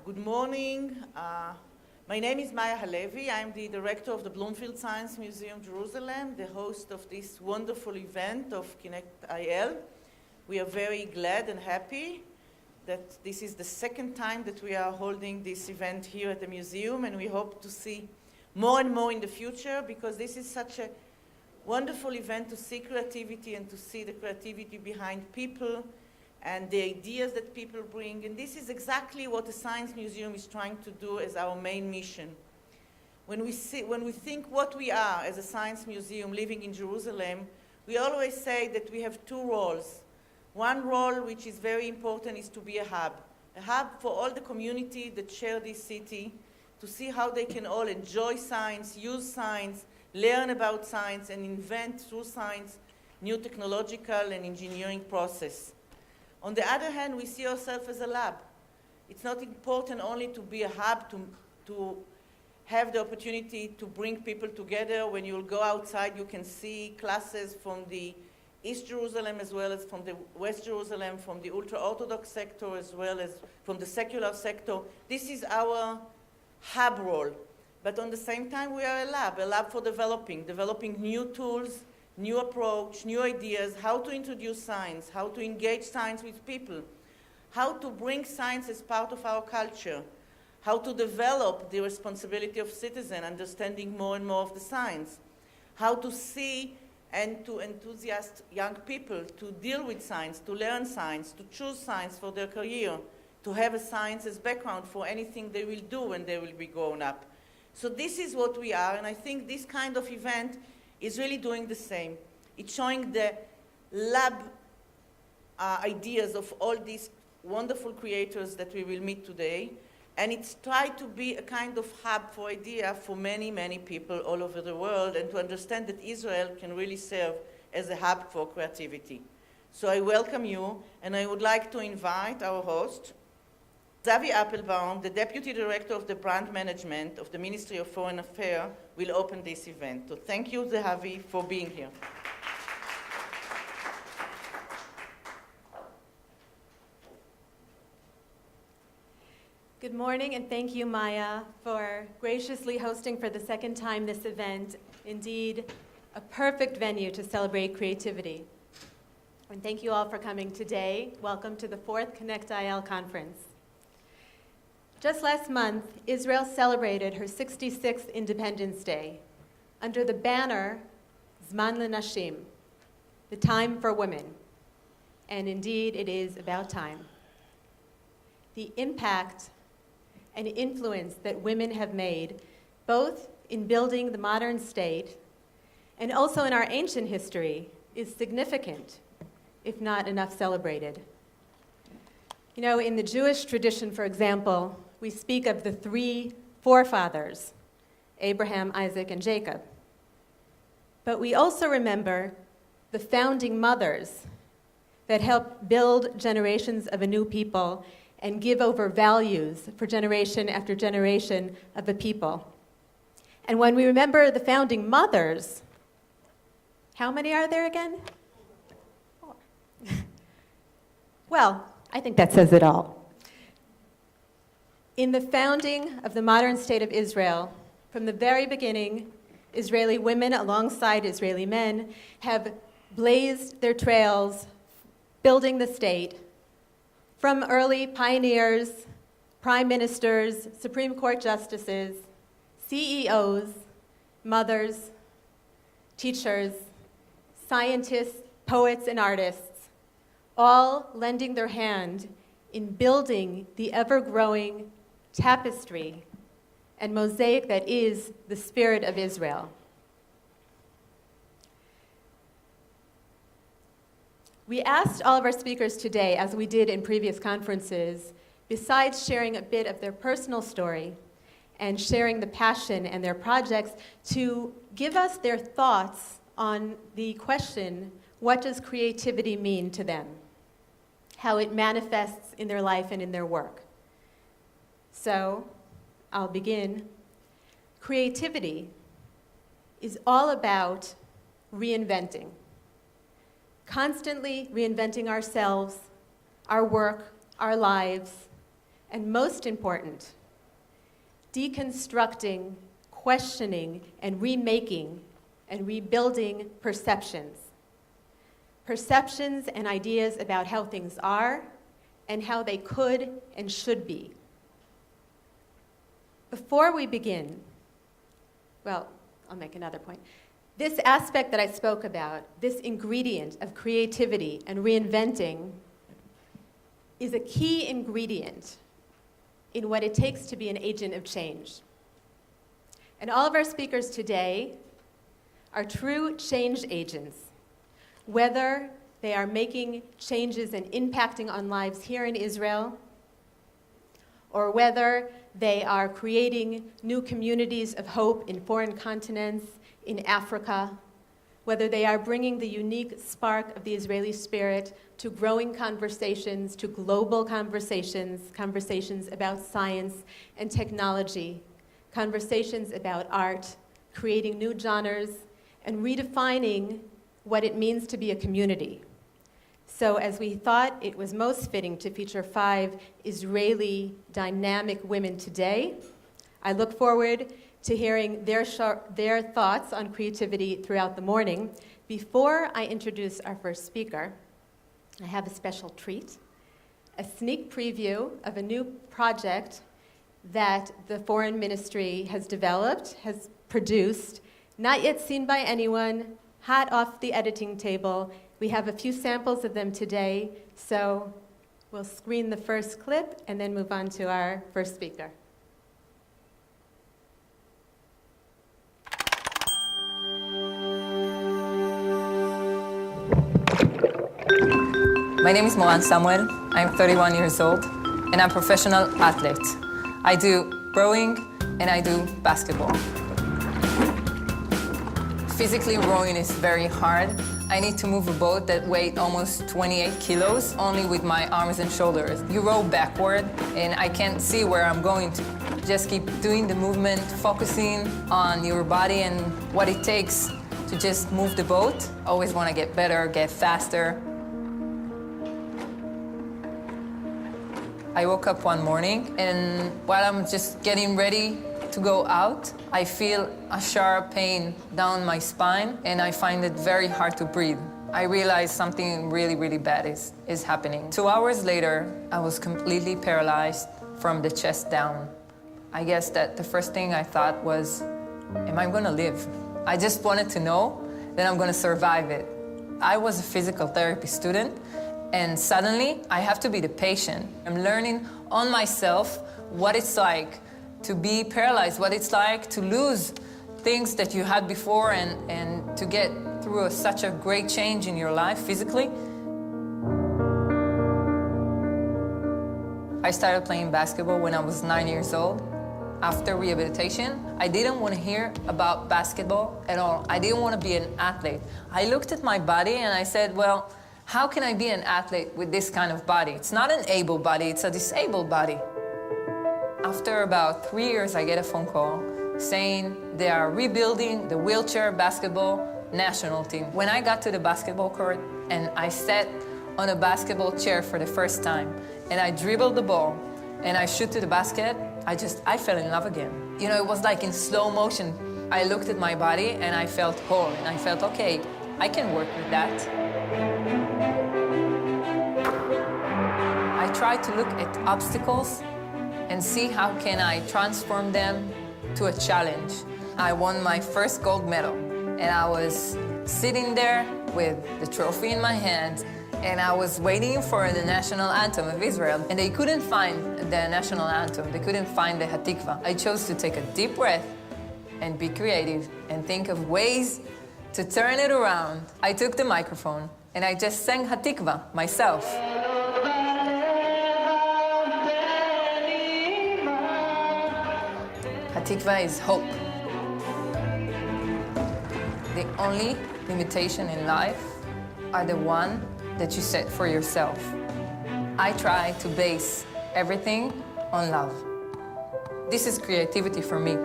Good morning. My name is Maya Halevi. I'm the director of the Bloomfield Science Museum, Jerusalem, the host of this wonderful event of ConnectIL. We are very glad and happy that this is the second time that we are holding this event here at the museum, and we hope to see more and more in the future, because this is such a wonderful event to see creativity and to see the creativity behind people and the ideas that people bring. And this is exactly what the Science Museum is trying to do as our main mission. When we think what we are as a science museum living in Jerusalem, we always say that we have two roles. One role, which is very important, is to be a hub for all the community that share this city, to see how they can all enjoy science, use science, learn about science, and invent through science new technological and engineering process. On the other hand, we see ourselves as a lab. It's not important only to be a hub, to have the opportunity to bring people together. When you'll go outside, you can see classes from the East Jerusalem as well as from the West Jerusalem, from the ultra-Orthodox sector as well as from the secular sector. This is our hub role. But on the same time, we are a lab for developing new tools, new approach, new ideas, how to introduce science, how to engage science with people, how to bring science as part of our culture, how to develop the responsibility of citizen, understanding more and more of the science, how to see and to enthusiast young people to deal with science, to learn science, to choose science for their career, to have a science as background for anything they will do when they will be grown up. So this is what we are, and I think this kind of event is really doing the same. It's showing the lab ideas of all these wonderful creators that we will meet today, and it's tried to be a kind of hub for idea for many, many people all over the world, and to understand that Israel can really serve as a hub for creativity. So I welcome you, and I would like to invite our host, Zavi Appelbaum, the Deputy Director of the Brand Management of the Ministry of Foreign Affairs, will open this event. So thank you, Zavi, for being here. Good morning, and thank you, Maya, for graciously hosting for the second time this event. Indeed, a perfect venue to celebrate creativity. And thank you all for coming today. Welcome to the 4th ConnectIL conference. Just last month, Israel celebrated her 66th Independence Day under the banner Zman Lenashim, the time for women. And indeed, it is about time. The impact and influence that women have made, both in building the modern state and also in our ancient history, is significant, if not enough celebrated. You know, in the Jewish tradition, for example, we speak of the 3 forefathers, Abraham, Isaac, and Jacob. But we also remember the founding mothers that helped build generations of a new people and give over values for generation after generation of a people. And when we remember the founding mothers, how many are there again? 4. Well, I think that says it all. In the founding of the modern state of Israel, from the very beginning, Israeli women alongside Israeli men have blazed their trails, building the state, from early pioneers, prime ministers, Supreme Court justices, CEOs, mothers, teachers, scientists, poets, and artists, all lending their hand in building the ever-growing tapestry and mosaic that is the spirit of Israel. We asked all of our speakers today, as we did in previous conferences, besides sharing a bit of their personal story and sharing the passion and their projects, to give us their thoughts on the question, what does creativity mean to them? How it manifests in their life and in their work. So, I'll begin. Creativity is all about reinventing. Constantly reinventing ourselves, our work, our lives, and most important, deconstructing, questioning, and remaking and rebuilding perceptions. Perceptions and ideas about how things are and how they could and should be. Before we begin, well, I'll make another point. This aspect that I spoke about, this ingredient of creativity and reinventing, is a key ingredient in what it takes to be an agent of change. And all of our speakers today are true change agents, whether they are making changes and impacting on lives here in Israel, or whether they are creating new communities of hope in foreign continents, in Africa, whether they are bringing the unique spark of the Israeli spirit to growing conversations, to global conversations, conversations about science and technology, conversations about art, creating new genres, and redefining what it means to be a community. So as we thought it was most fitting to feature 5 Israeli dynamic women today, I look forward to hearing their thoughts on creativity throughout the morning. Before I introduce our first speaker, I have a special treat, a sneak preview of a new project that the Foreign Ministry has developed, has produced, not yet seen by anyone, hot off the editing table. We have a few samples of them today, so we'll screen the first clip and then move on to our first speaker. My name is Moran Samuel. I'm 31 years old, and I'm a professional athlete. I do rowing and I do basketball. Physically, rowing is very hard. I need to move a boat that weighs almost 28 kilos only with my arms and shoulders. You row backward, and I can't see where I'm going to. Just keep doing the movement, focusing on your body and what it takes to just move the boat. Always want to get better, get faster. I woke up one morning, and while I'm just getting ready to go out, I feel a sharp pain down my spine, and I find it very hard to breathe. I realized something really, really bad is happening. 2 hours later, I was completely paralyzed from the chest down. I guess that the first thing I thought was, am I gonna live? I just wanted to know that I'm gonna survive it. I was a physical therapy student, and suddenly I have to be the patient. I'm learning on myself what it's like to be paralyzed, what it's like to lose things that you had before and to get through such a great change in your life physically. I started playing basketball when I was 9 years old. After rehabilitation, I didn't want to hear about basketball at all. I didn't want to be an athlete. I looked at my body and I said, well, how can I be an athlete with this kind of body? It's not an able body, it's a disabled body. After about 3 years, I get a phone call saying they are rebuilding the wheelchair basketball national team. When I got to the basketball court and I sat on a basketball chair for the first time and I dribbled the ball and I shoot to the basket, I fell in love again. You know, it was like in slow motion. I looked at my body and I felt whole and I felt, okay, I can work with that. I tried to look at obstacles and see how can I transform them to a challenge. I won my first gold medal, and I was sitting there with the trophy in my hand, and I was waiting for the national anthem of Israel, and they couldn't find the national anthem. They couldn't find the Hatikva. I chose to take a deep breath and be creative and think of ways to turn it around. I took the microphone and I just sang Hatikva myself. Hatikva is hope. The only limitation in life are the one that you set for yourself. I try to base everything on love. This is creativity for me.